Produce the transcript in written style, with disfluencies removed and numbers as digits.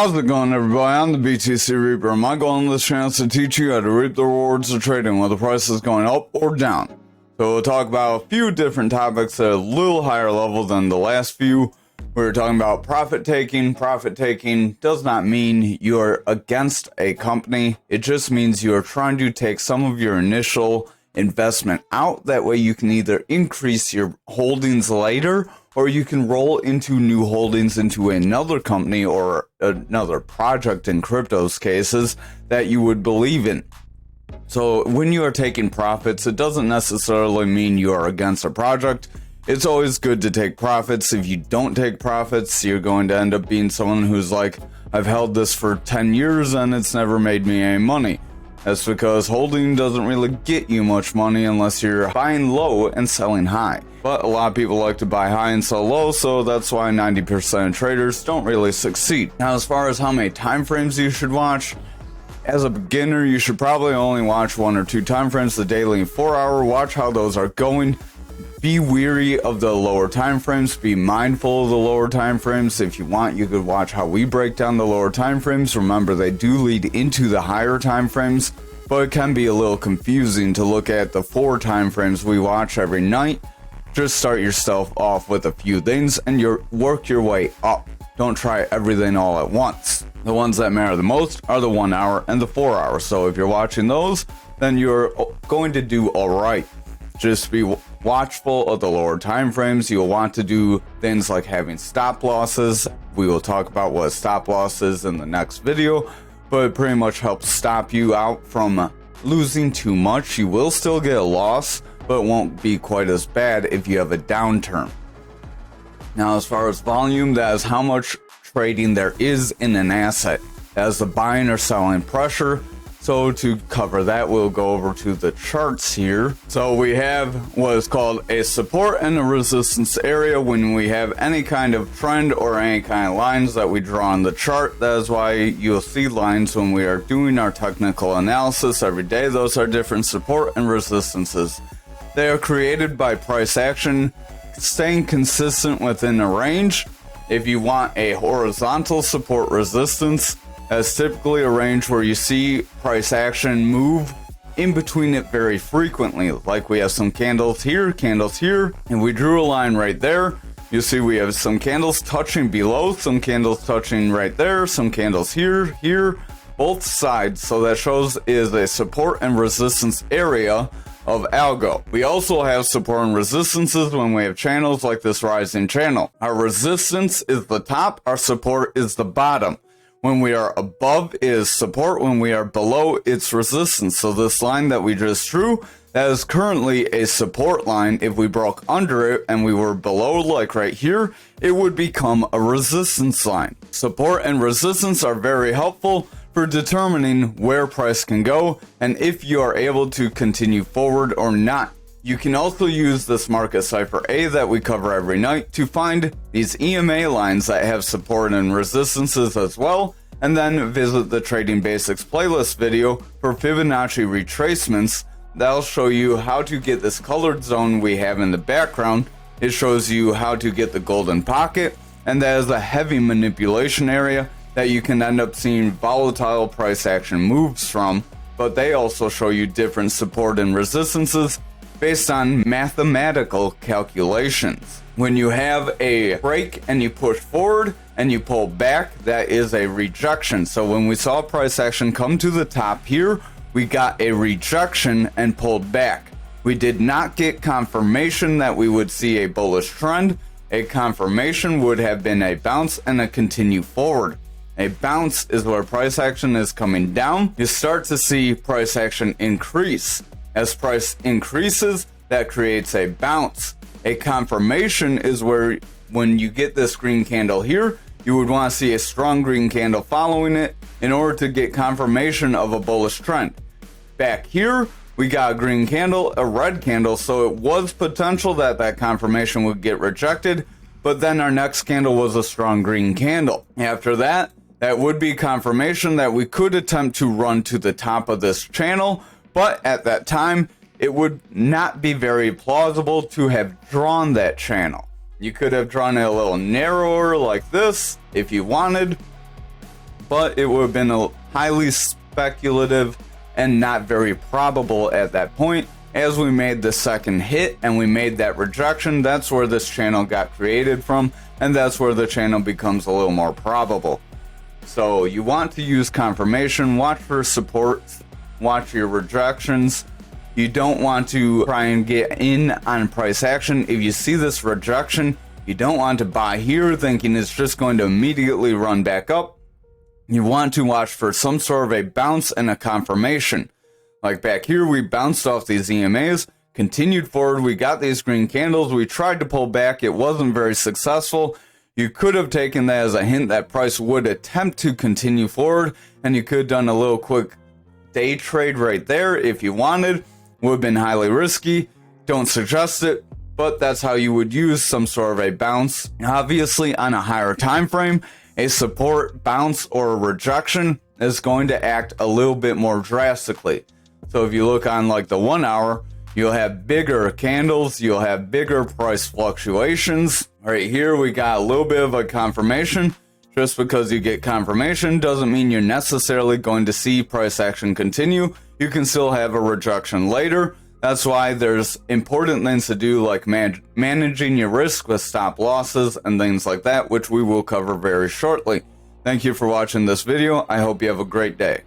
How's it going, everybody? I'm the BTC Reaper, and my goal on this channel is to teach you how to reap the rewards of trading whether the price is going up or down. So we'll talk about a few different topics at a little higher level than the last few. We were talking about profit taking. Profit taking does not mean you're against a company. It just means you're trying to take some of your initial investment out. That way you can either increase your holdings later, or you can roll into new holdings into another company or another project in crypto's cases that you would believe in. So when you are taking profits, it doesn't necessarily mean you are against a project. It's always good to take profits. If you don't take profits, you're going to end up being someone who's like, I've held this for 10 years and it's never made me any money. That's because holding doesn't really get you much money unless you're buying low and selling high. But a lot of people like to buy high and sell low, so that's why 90% of traders don't really succeed. Now, as far as how many time frames you should watch, as a beginner, you should probably only watch 1 or 2 time frames, the daily and 4-hour. Watch how those are going. Be weary of the lower time frames. Be mindful of the lower time frames. If you want, you could watch how we break down the lower time frames. Remember, they do lead into the higher time frames, but it can be a little confusing to look at the 4 time frames we watch every night. Just start yourself off with a few things and work your way up. Don't try everything all at once. The ones that matter the most are the 1 hour and the 4 hour. So if you're watching those, then you're going to do all right. Just be watchful of the lower time frames. You'll want to do things like having stop losses. We will talk about what a stop loss is in the next video, but it pretty much helps stop you out from losing too much. You will still get a loss, but it won't be quite as bad if you have a downturn. Now, as far as volume, that is how much trading there is in an asset. That is the buying or selling pressure. So to cover that, we'll go over to the charts here. So we have what is called a support and a resistance area. When we have any kind of trend or any kind of lines that we draw on the chart, that is why you'll see lines when we are doing our technical analysis every day. Those are different support and resistances. They are created by price action, staying consistent within a range. If you want a horizontal support resistance, that's typically a range where you see price action move in between it very frequently. Like we have some candles here, and we drew a line right there. You see we have some candles touching below, some candles touching right there, some candles here, both sides. So that shows is a support and resistance area of algo. We also have support and resistances when we have channels like this rising channel. Our resistance is the top, our support is the bottom. When we are above, it is support. When we are below, it's resistance. So this line that we just drew, that is currently a support line. If we broke under it and we were below, like right here, it would become a resistance line. Support and resistance are very helpful for determining where price can go and if you are able to continue forward or not. You can also use this market cipher A that we cover every night to find these EMA lines that have support and resistances as well, and then visit the Trading Basics playlist video for Fibonacci retracements. That'll show you how to get this colored zone we have in the background. It shows you how to get the golden pocket, and that is a heavy manipulation area that you can end up seeing volatile price action moves from, but they also show you different support and resistances based on mathematical calculations. When you have a break and you push forward and you pull back, that is a rejection. So when we saw price action come to the top here, we got a rejection and pulled back. We did not get confirmation that we would see a bullish trend. A confirmation would have been a bounce and a continue forward. A bounce is where price action is coming down. You start to see price action increase. As price increases, that creates a bounce. A confirmation is where when you get this green candle here, you would want to see a strong green candle following it in order to get confirmation of a bullish trend. Back here, we got a green candle, a red candle, so it was potential that that confirmation would get rejected, but then our next candle was a strong green candle. After that, that would be confirmation that we could attempt to run to the top of this channel, but at that time, it would not be very plausible to have drawn that channel. You could have drawn it a little narrower like this if you wanted, but it would have been a highly speculative and not very probable at that point. As we made the second hit and we made that rejection, that's where this channel got created from, and that's where the channel becomes a little more probable. So you want to use confirmation, watch for support, watch your rejections. You don't want to try and get in on price action. If you see this rejection, you don't want to buy here thinking it's just going to immediately run back up. You want to watch for some sort of a bounce and a confirmation. Like back here, we bounced off these EMAs, continued forward, we got these green candles, we tried to pull back, it wasn't very successful. You could have taken that as a hint that price would attempt to continue forward, and you could have done a little quick day trade right there if you wanted. Would have been highly risky, don't suggest it, but that's how you would use some sort of a bounce. Obviously, on a higher time frame, a support, bounce, or a rejection is going to act a little bit more drastically. So if you look on like the 1 hour, you'll have bigger candles, you'll have bigger price fluctuations. Right here, we got a little bit of a confirmation. Just because you get confirmation doesn't mean you're necessarily going to see price action continue. You can still have a rejection later. That's why there's important things to do, like managing your risk with stop losses and things like that, which we will cover very shortly. Thank you for watching this video. I hope you have a great day.